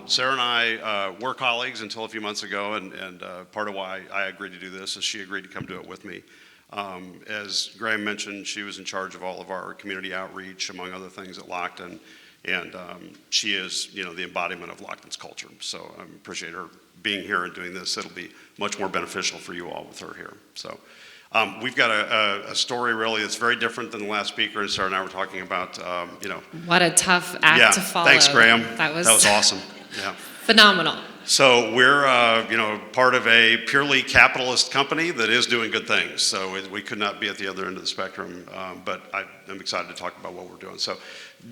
Sarah and I were colleagues until a few months ago, and part of why I agreed to do this is she agreed to come do it with me. As Graham mentioned, she was in charge of all of our community outreach, among other things, at Lockton, and she is, the embodiment of Lockton's culture. So I appreciate her being here and doing this. It'll be much more beneficial for you all with her here. So we've got a story really that's very different than the last speaker, and Sarah and I were talking about, What a tough act to follow. Thanks, Graham. That was awesome. Yeah. Phenomenal. So we're, part of a purely capitalist company that is doing good things. So we could not be at the other end of the spectrum, but I'm excited to talk about what we're doing. So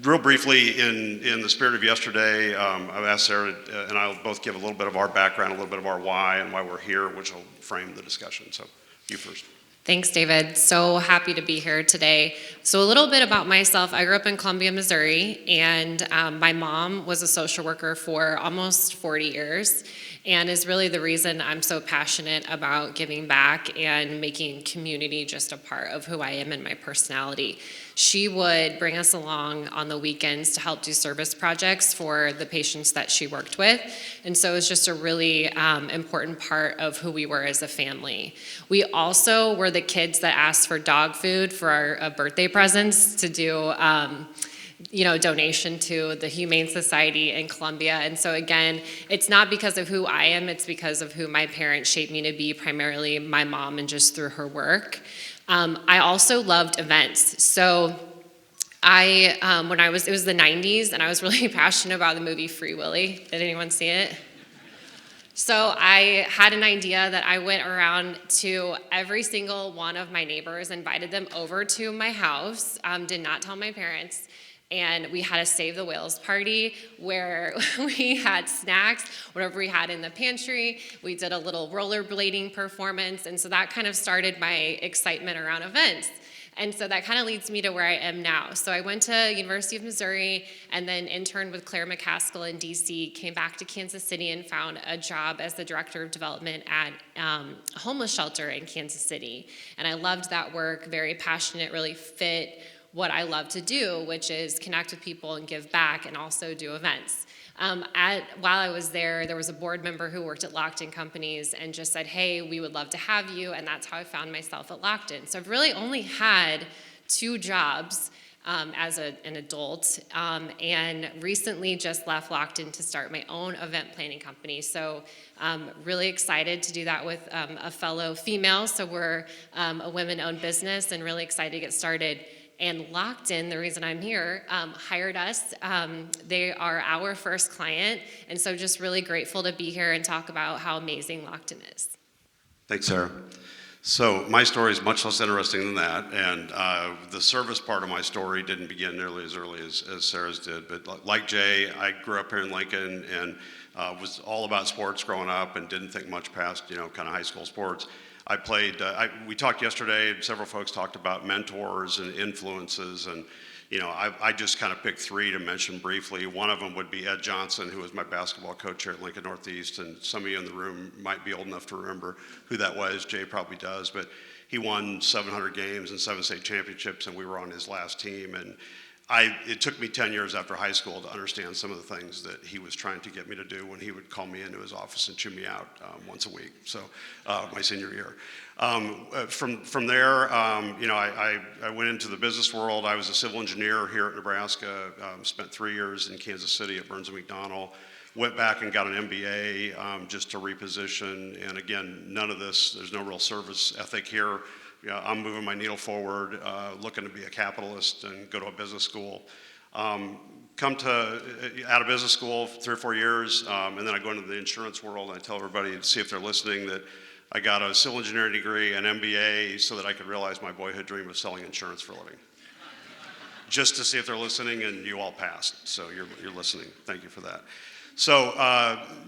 real briefly, in the spirit of yesterday, I've asked Sarah and I'll both give a little bit of our background, a little bit of our why and why we're here, which will frame the discussion. So you first. Thanks, David. So happy to be here today. So a little bit about myself. I grew up in Columbia, Missouri, and my mom was a social worker for almost 40 years, and is really the reason I'm so passionate about giving back and making community just a part of who I am and my personality. She would bring us along on the weekends to help do service projects for the patients that she worked with. And so it was just a really important part of who we were as a family. We also were the kids that asked for dog food for our birthday presents to do donation to the Humane Society in Columbia. And so again, it's not because of who I am, it's because of who my parents shaped me to be, primarily my mom and just through her work. I also loved events. So it was the 90s, and I was really passionate about the movie Free Willy. Did anyone see it? So I had an idea that I went around to every single one of my neighbors, invited them over to my house, did not tell my parents, and we had a Save the Whales party where we had snacks, whatever we had in the pantry. We did a little rollerblading performance, and so that kind of started my excitement around events. And so that kind of leads me to where I am now. So I went to University of Missouri and then interned with Claire McCaskill in DC, came back to Kansas City and found a job as the director of development at a homeless shelter in Kansas City. And I loved that work, very passionate, really fit what I love to do, which is connect with people and give back and also do events. While I was there was a board member who worked at Lockton Companies and just said, hey, we would love to have you, and that's how I found myself at Lockton. So I've really only had 2 jobs as an adult, and recently just left Lockton to start my own event planning company. So really excited to do that with a fellow female. So we're a women-owned business and really excited to get started. And Lockton, the reason I'm here, hired us. They are our first client, and so just really grateful to be here and talk about how amazing Lockton is. Thanks, Sarah. So my story is much less interesting than that, and the service part of my story didn't begin nearly as early as Sarah's did. But like Jay, I grew up here in Lincoln and was all about sports growing up and didn't think much past, kind of high school sports. I played, we talked yesterday, several folks talked about mentors and influences, and I just kind of picked 3 to mention briefly. One of them would be Ed Johnson, who was my basketball coach here at Lincoln Northeast, and some of you in the room might be old enough to remember who that was. Jay probably does, but he won 700 games and 7 state championships, and we were on his last team. And it took me 10 years after high school to understand some of the things that he was trying to get me to do when he would call me into his office and chew me out once a week. So my senior year. From there, I went into the business world. I was a civil engineer here at Nebraska, spent 3 years in Kansas City at Burns & McDonnell, went back and got an MBA just to reposition. And again, none of this, there's no real service ethic here. I'm moving my needle forward, looking to be a capitalist and go to a business school. Come out of business school 3 or 4 years, and then I go into the insurance world, and I tell everybody to see if they're listening that I got a civil engineering degree, an MBA, so that I could realize my boyhood dream of selling insurance for a living. Just to see if they're listening, and you all passed, so you're listening. Thank you for that. So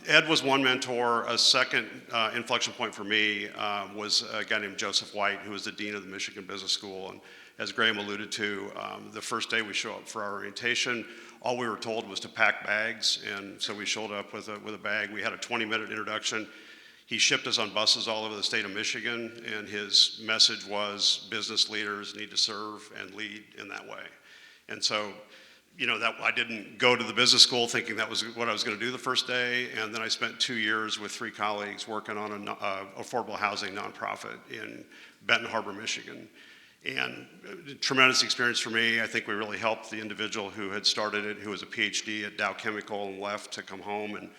Ed was one mentor. A second inflection point for me was a guy named Joseph White, who was the dean of the Michigan Business School. And as Graham alluded to, the first day we show up for our orientation, all we were told was to pack bags. And so we showed up with a bag. We had a 20-minute introduction. He shipped us on buses all over the state of Michigan, and his message was business leaders need to serve and lead in that way. And so that I didn't go to the business school thinking that was what I was going to do the first day, and then I spent 2 years with 3 colleagues working on an affordable housing nonprofit in Benton Harbor, Michigan. And tremendous experience for me. I think we really helped the individual who had started it, who was a PhD at Dow Chemical and left to come home and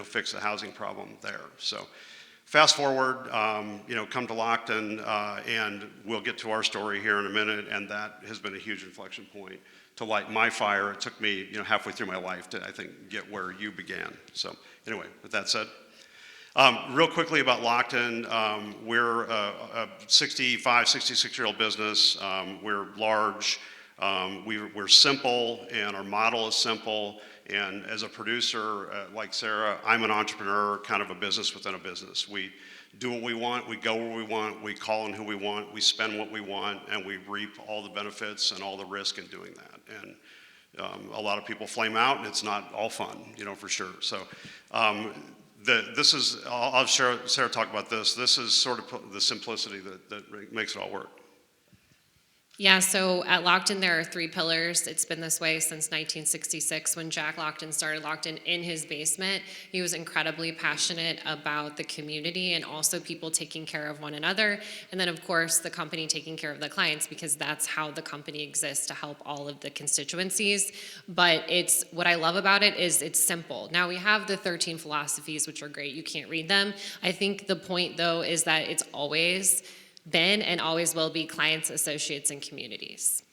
fix the housing problem there. So fast forward, come to Lockton, and we'll get to our story here in a minute, and that has been a huge inflection point to light my fire. It took me halfway through my life to, I think, get where you began. So anyway, with that said, real quickly about Lockton, we're a 65, 66-year-old business. We're large. We're simple, and our model is simple. And as a producer, like Sarah, I'm an entrepreneur, kind of a business within a business. We do what we want, we go where we want, we call in who we want, we spend what we want, and we reap all the benefits and all the risk in doing that. And a lot of people flame out, and it's not all fun, for sure. So this is, I'll have Sarah talk about this. This is sort of the simplicity that makes it all work. Yeah, so at Lockton, there are 3 pillars. It's been this way since 1966 when Jack Lockton started Lockton in his basement. He was incredibly passionate about the community and also people taking care of one another. And then, of course, the company taking care of the clients, because that's how the company exists, to help all of the constituencies. But what I love about it is it's simple. Now, we have the 13 philosophies, which are great. You can't read them. I think the point, though, is that it's always been and always will be clients, associates, and communities.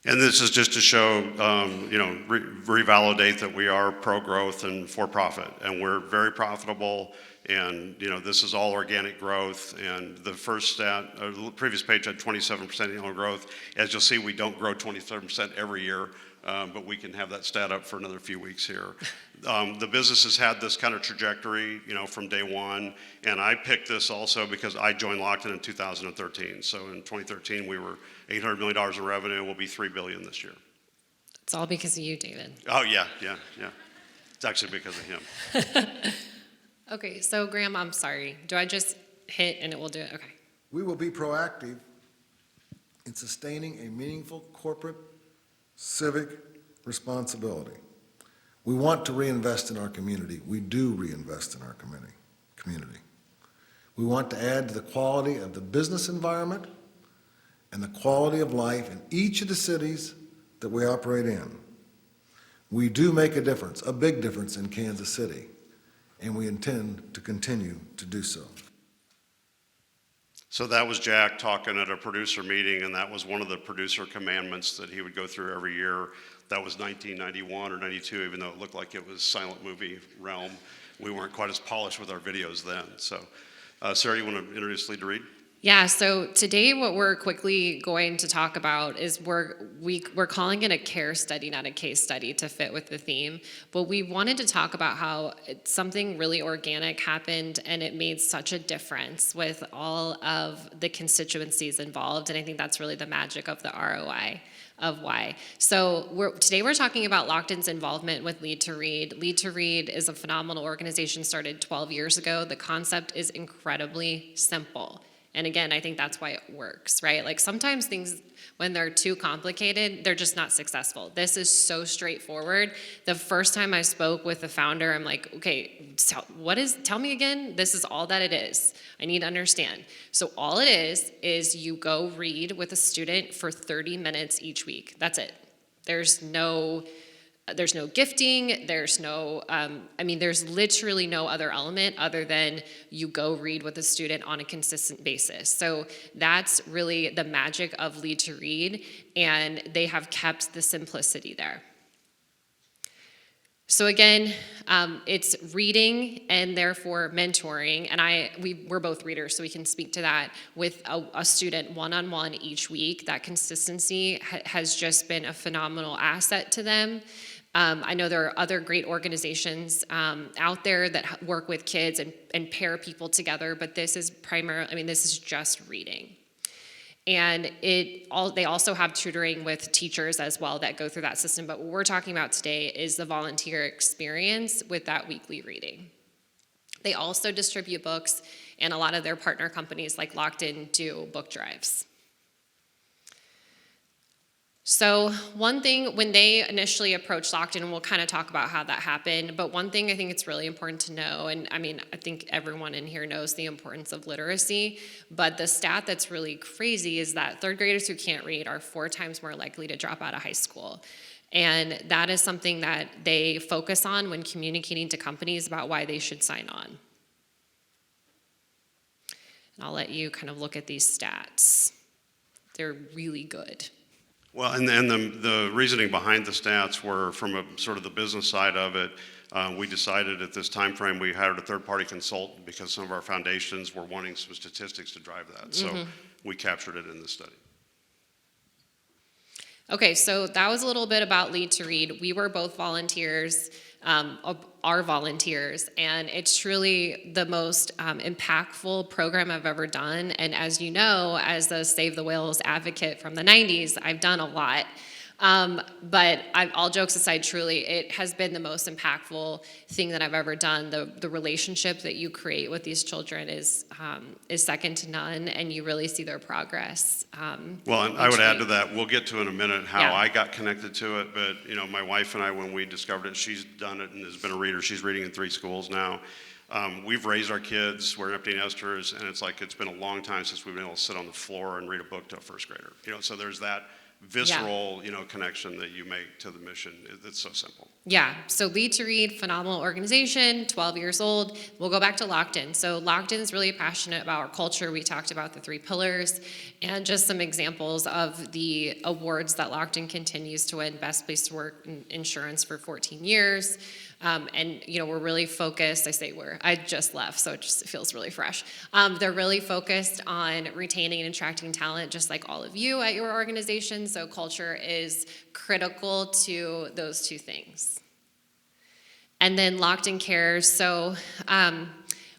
And this is just to show, revalidate that we are pro-growth and for-profit, and we're very profitable, and, this is all organic growth, and the first stat, the previous page had 27% annual growth. As you'll see, we don't grow 27% every year, but we can have that stat up for another few weeks here. The business has had this kind of trajectory, from day one, and I picked this also because I joined Lockton in 2013. So in 2013, we were $800 million in revenue. We'll be $3 billion this year. It's all because of you, David. Oh, yeah. It's actually because of him. Okay, so Graham, I'm sorry. Do I just hit and it will do it? Okay. We will be proactive in sustaining a meaningful corporate civic responsibility. We want to reinvest in our community. We do reinvest in our community. We want to add to the quality of the business environment and the quality of life in each of the cities that we operate in. We do make a difference, a big difference in Kansas City, and we intend to continue to do so. So that was Jack talking at a producer meeting, and that was one of the producer commandments that he would go through every year. That was 1991 or 92, even though it looked like it was silent movie realm. We weren't quite as polished with our videos then. So, Sarah, you want to introduce Lead to Read? Yeah, so today what we're quickly going to talk about is we're calling it a care study, not a case study, to fit with the theme. But we wanted to talk about how something really organic happened and it made such a difference with all of the constituencies involved. And I think that's really the magic of the ROI of why. So today we're talking about Lockton's involvement with Lead to Read. Lead to Read is a phenomenal organization started 12 years ago. The concept is incredibly simple. And again, I think that's why it works, right? Like sometimes things, when they're too complicated, they're just not successful. This is so straightforward. The first time I spoke with the founder, I'm like, okay, tell me again, this is all that it is. I need to understand. So all it is you go read with a student for 30 minutes each week. That's it. There's no gifting, there's literally no other element other than you go read with a student on a consistent basis. So that's really the magic of Lead to Read, and they have kept the simplicity there. So again, it's reading and therefore mentoring, and we're both readers, so we can speak to that with a student one-on-one each week. That consistency has just been a phenomenal asset to them. I know there are other great organizations out there that work with kids and pair people together, but this is this is just reading. And they also have tutoring with teachers as well that go through that system. But what we're talking about today is the volunteer experience with that weekly reading. They also distribute books, and a lot of their partner companies like Lockton do book drives. So one thing, when they initially approached Lockton, we'll kind of talk about how that happened, but one thing I think it's really important to know, and I mean, I think everyone in here knows the importance of literacy, but the stat that's really crazy is that third graders who can't read are 4 times more likely to drop out of high school. And that is something that they focus on when communicating to companies about why they should sign on. And I'll let you kind of look at these stats. They're really good. Well, and the reasoning behind the stats were from a sort of the business side of it. We decided at this time frame we hired a third-party consultant because some of our foundations were wanting some statistics to drive that. So we captured it in the study. Okay, so that was a little bit about Lead to Read. We were both volunteers, are volunteers, and it's truly the most impactful program I've ever done. And as you know, as a Save the Whales advocate from the 90s, I've done a lot. But all jokes aside, truly, it has been the most impactful thing that I've ever done. The relationship that you create with these children is second to none, and you really see their progress. Well, and I would add to that, we'll get to in a minute how Yeah. I got connected to it, but you know, my wife and I, when we discovered it, she's done it and has been a reader. She's reading in 3 schools now. We've raised our kids, we're empty nesters, and it's been a long time since we've been able to sit on the floor and read a book to a first grader. You know, so there's that visceral, connection that you make to the mission. It's so simple. Yeah, so Lead to Read, phenomenal organization, 12 years old. We'll go back to Lockton. So Lockton's really passionate about our culture. We talked about the 3 pillars and just some examples of the awards that Lockton continues to win. Best Place to Work in Insurance for 14 years. And we're really focused, I just left, so it feels really fresh. They're really focused on retaining and attracting talent, just like all of you at your organization. So culture is critical to those 2 things. And then Lockton Cares. So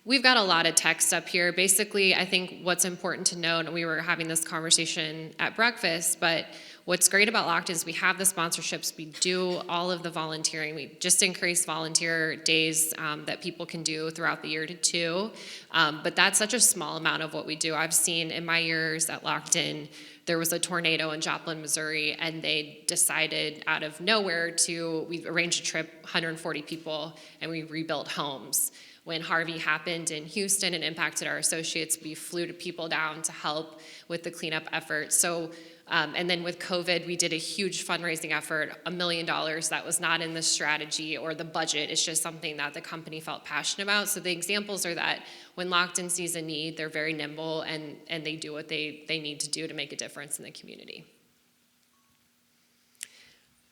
we've got a lot of text up here. Basically, I think what's important to note, and we were having this conversation at breakfast, but what's great about Lockton is we have the sponsorships, we do all of the volunteering. We just increased volunteer days that people can do throughout the year to 2. But that's such a small amount of what we do. I've seen in my years at Lockton, there was a tornado in Joplin, Missouri, and they decided out of nowhere we arranged a trip, 140 people, and we rebuilt homes. When Harvey happened in Houston and impacted our associates, we flew people down to help with the cleanup effort. So, and then with COVID, we did a huge fundraising effort, $1 million. That was not in the strategy or the budget. It's just something that the company felt passionate about. So the examples are that when Lockton sees a need, they're very nimble and they do what they need to do to make a difference in the community.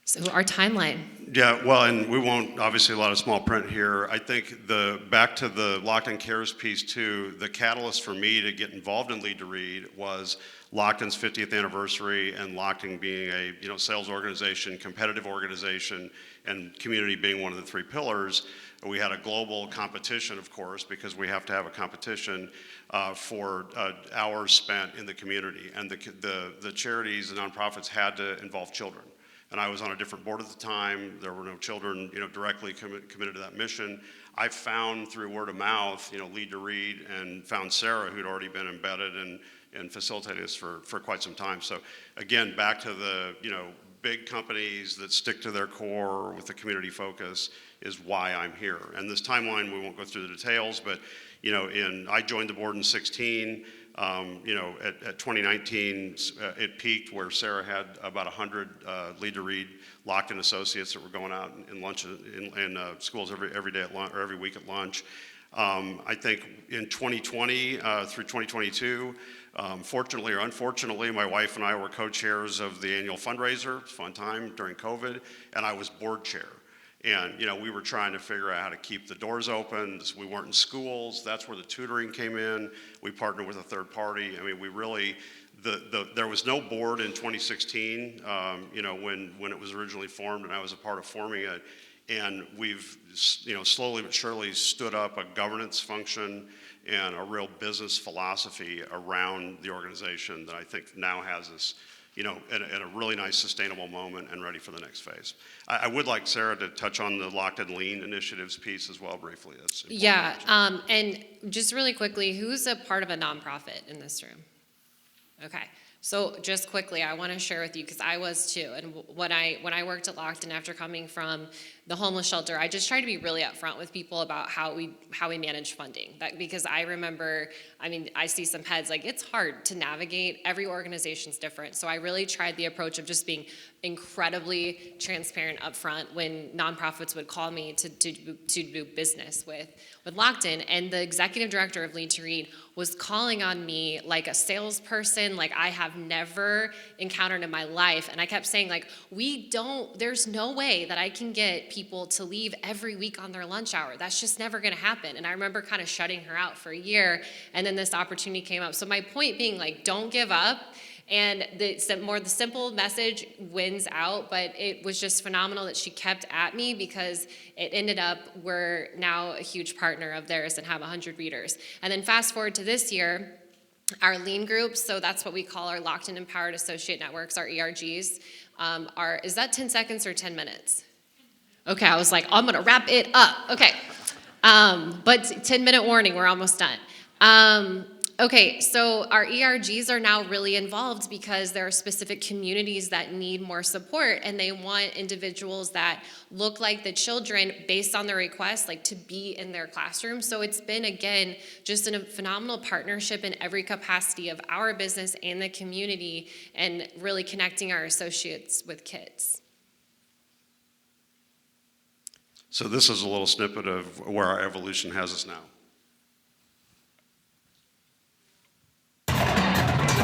So our timeline. Yeah, well, and we won't, obviously a lot of small print here. I think back to the Lockton Cares piece too, the catalyst for me to get involved in Lead to Read was Lockton's 50th anniversary and Lockton being a sales organization, competitive organization, and community being one of the 3 pillars. We had a global competition, of course, because we have to have a competition for hours spent in the community. And the charities and nonprofits had to involve children. And I was on a different board at the time. There were no children, directly committed to that mission. I found through word of mouth, Lead to Read, and found Sarah, who'd already been embedded and facilitating this for quite some time. So again, back to the, big companies that stick to their core with the community focus is why I'm here. And this timeline, we won't go through the details, but I joined the board in 2016. At 2019, it peaked where Sarah had about 100 Lead to Read Lockton associates that were going out in lunch in schools every day at lunch, or every week at lunch. I think in 2020 through 2022, fortunately or unfortunately, my wife and I were co-chairs of the annual fundraiser, fun time during COVID, and I was board chair. And we were trying to figure out how to keep the doors open. We weren't in schools. That's where the tutoring came in. We partnered with a third party. I mean, we really, there was no board in 2016, when it was originally formed, and I was a part of forming it. And we've, slowly but surely stood up a governance function and a real business philosophy around the organization that I think now has us, in a really nice sustainable moment and ready for the next phase. I would like Sarah to touch on the Lockton Lean initiatives piece as well briefly. That's important. Yeah, and just really quickly, who's a part of a nonprofit in this room? Okay. So just quickly, I want to share with you, because I was too. And when I worked at Lockton after coming from the homeless shelter, I just tried to be really upfront with people about how we manage funding. Because I remember, I see some heads, like, it's hard to navigate. Every organization's different. So I really tried the approach of just being incredibly transparent upfront when nonprofits would call me to do business with Lockton. And the executive director of Lead to Read was calling on me like a salesperson, like I have never encountered in my life. And I kept saying, like, there's no way that I can get people to leave every week on their lunch hour. That's just never gonna happen. And I remember kind of shutting her out for a year, and then this opportunity came up. So my point being, like, don't give up. And the simple message wins out, but it was just phenomenal that she kept at me, because it ended up we're now a huge partner of theirs and have 100 readers. And then fast forward to this year, our lean groups, so that's what we call our Lockton Empowered Associate Networks, our ERGs, is that 10 seconds or 10 minutes? Okay, I was like, I'm gonna wrap it up. Okay, but 10-minute warning, we're almost done. Okay, so our ERGs are now really involved because there are specific communities that need more support, and they want individuals that look like the children based on their requests, like to be in their classroom. So it's been, again, just a phenomenal partnership in every capacity of our business and the community, and really connecting our associates with kids. So this is a little snippet of where our evolution has us now.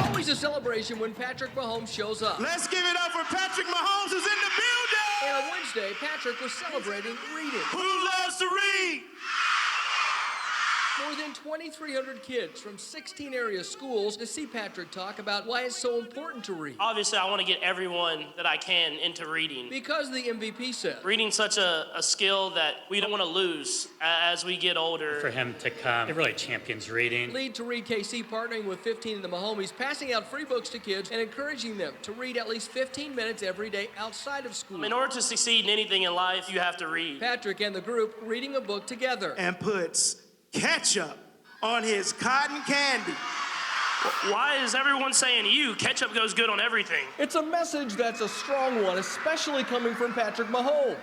Always a celebration when Patrick Mahomes shows up. Let's give it up for Patrick Mahomes who's in the building. And on Wednesday, Patrick was celebrating reading. Who loves to read? More than 2,300 kids from 16 area schools to see Patrick talk about why it's so important to read. Obviously, I want to get everyone that I can into reading. Because the MVP said, Reading's such a skill that we don't want to lose as we get older. For him to come, it really champions reading. Lead to Read KC partnering with 15 of the Mahomies, passing out free books to kids and encouraging them to read at least 15 minutes every day outside of school. In order to succeed in anything in life, you have to read. Patrick and the group reading a book together. And puts ketchup on his cotton candy. Why is everyone saying you? Ketchup goes good on everything. It's a message that's a strong one, especially coming from Patrick Mahomes.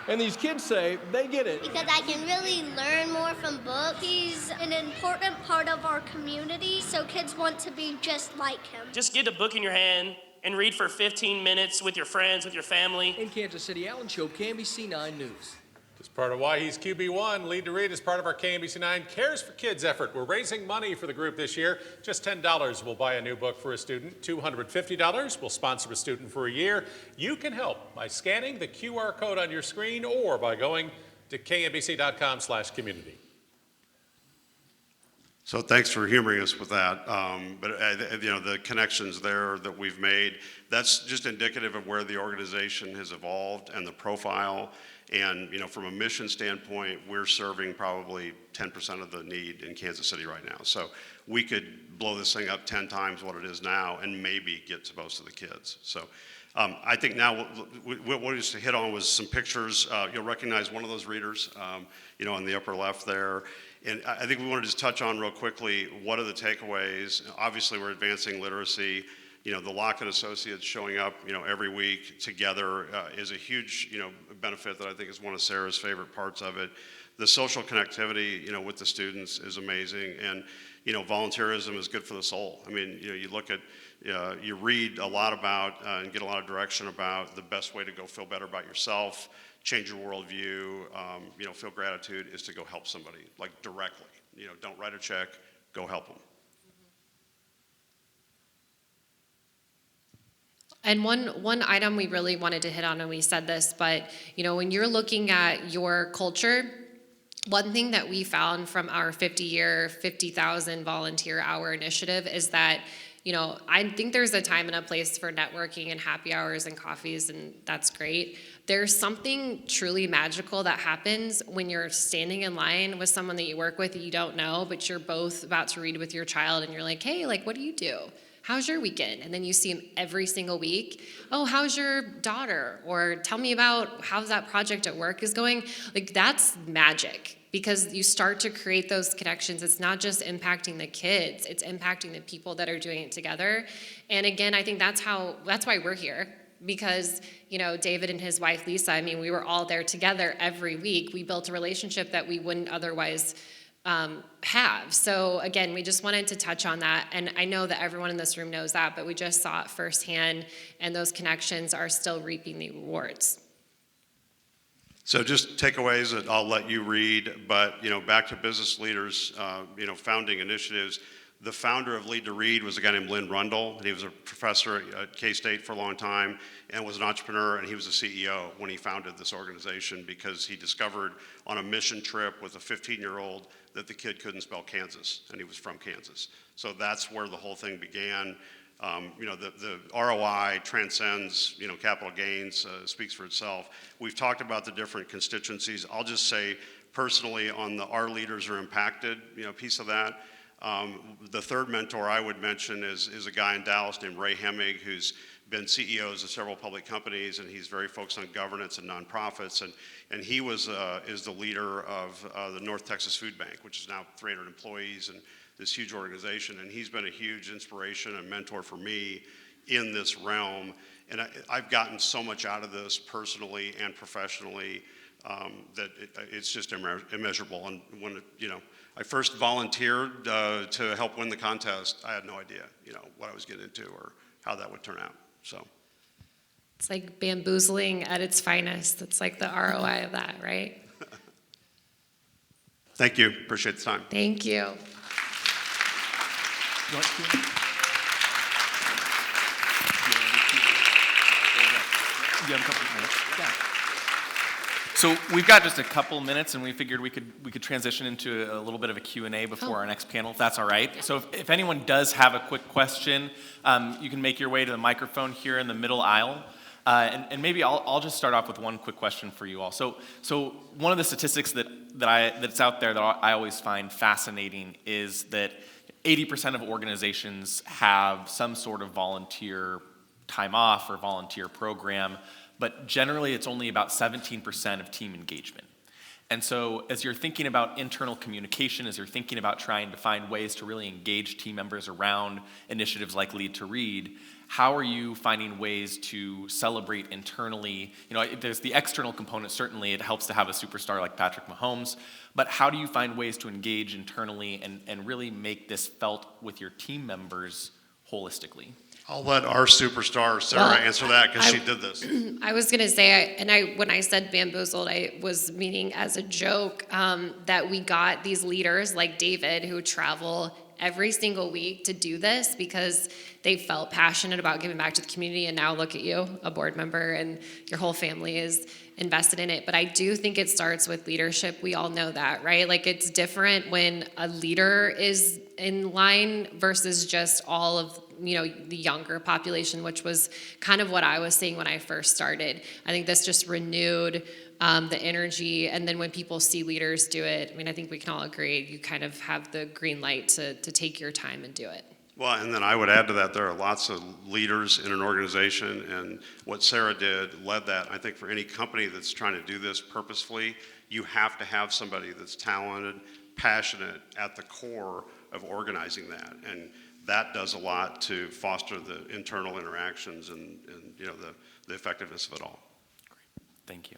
And these kids say they get it. Because I can really learn more from books. He's an important part of our community, so kids want to be just like him. Just get a book in your hand and read for 15 minutes with your friends, with your family. In Kansas City, Alan Shope, KMBC 9 News. As part of why he's QB1, Lead to Read is part of our KMBC 9 Cares for Kids effort. We're raising money for the group this year. Just $10 will buy a new book for a student. $250 will sponsor a student for a year. You can help by scanning the QR code on your screen or by going to kmbc.com/community. So thanks for humoring us with that. The connections there that we've made, that's just indicative of where the organization has evolved and the profile. And from a mission standpoint, we're serving probably 10% of the need in Kansas City right now. So we could blow this thing up 10 times what it is now and maybe get to most of the kids. So I think now what we just hit on was some pictures. You'll recognize one of those readers, on the upper left there. And I think we want to just touch on real quickly, what are the takeaways? Obviously, we're advancing literacy. The Lockton Associates showing up, every week together is a huge, benefit that I think is one of Sarah's favorite parts of it. The social connectivity, with the students is amazing. And, volunteerism is good for the soul. You look at, you read a lot about and get a lot of direction about the best way to go feel better about yourself, change your worldview, feel gratitude is to go help somebody, like directly. Don't write a check, go help them. And one item we really wanted to hit on, and we said this, but when you're looking at your culture, one thing that we found from our 50-year, 50,000 volunteer hour initiative is that, I think there's a time and a place for networking and happy hours and coffees, and that's great. There's something truly magical that happens when you're standing in line with someone that you work with that you don't know, but you're both about to read with your child, and you're like, hey, what do you do? how's your weekend? And then you see them every single week. Oh, how's your daughter? Or tell me about how's that project at work is going. Like, that's magic, because you start to create those connections. It's not just impacting the kids, it's impacting the people that are doing it together. And again, I think that's why we're here. Because, David and his wife, Lisa, I mean, we were all there together every week. We built a relationship that we wouldn't otherwise have. So again, we just wanted to touch on that. And I know that everyone in this room knows that, but we just saw it firsthand, and those connections are still reaping the rewards. So just takeaways that I'll let you read, but back to business leaders, founding initiatives. The founder of Lead to Read was a guy named Lynn Rundle. He was a professor at K-State for a long time and was an entrepreneur, and he was a CEO when he founded this organization because he discovered on a mission trip with a 15-year-old that the kid couldn't spell Kansas, and he was from Kansas. So that's where the whole thing began. The ROI transcends, capital gains, speaks for itself. We've talked about the different constituencies. I'll just say personally on the Our Leaders Are Impacted, piece of that. The third mentor I would mention is a guy in Dallas named Ray Hemmig, who's been CEOs of several public companies, and he's very focused on governance and nonprofits. And he is the leader of the North Texas Food Bank, which is now 300 employees and this huge organization. And he's been a huge inspiration and mentor for me in this realm. And I've gotten so much out of this personally and professionally that it's just immeasurable. And when I first volunteered to help win the contest, I had no idea, what I was getting into or how that would turn out. So it's like bamboozling at its finest. It's like the ROI of that, right? Thank you. Appreciate the time. Thank you. You have a couple of minutes? Yeah. So we've got just a couple minutes, and we figured we could transition into a little bit of a Q&A before our next panel, if that's all right. So if anyone does have a quick question, you can make your way to the microphone here in the middle aisle. And maybe I'll just start off with one quick question for you all. So one of the statistics that's out there that I always find fascinating is that 80% of organizations have some sort of volunteer time off or volunteer program, but generally it's only about 17% of team engagement. And so as you're thinking about internal communication, as you're thinking about trying to find ways to really engage team members around initiatives like Lead to Read, how are you finding ways to celebrate internally? There's the external component, certainly it helps to have a superstar like Patrick Mahomes, but how do you find ways to engage internally and really make this felt with your team members holistically? I'll let our superstar, Sarah, answer that because she did this. I was going to say, when I said bamboozled, I was meaning as a joke that we got these leaders like David who travel every single week to do this because they felt passionate about giving back to the community. And now look at you, a board member, and your whole family is invested in it. But I do think it starts with leadership. We all know that, right? Like, it's different when a leader is in line versus just all of the younger population, which was kind of what I was seeing when I first started. I think this just renewed the energy, and then when people see leaders do it, I think we can all agree, you kind of have the green light to take your time and do it. Well, and then I would add to that, there are lots of leaders in an organization, and what Sarah did led that. I think for any company that's trying to do this purposefully, you have to have somebody that's talented, passionate at the core of organizing that. And that does a lot to foster the internal interactions and the effectiveness of it all. Great. Thank you.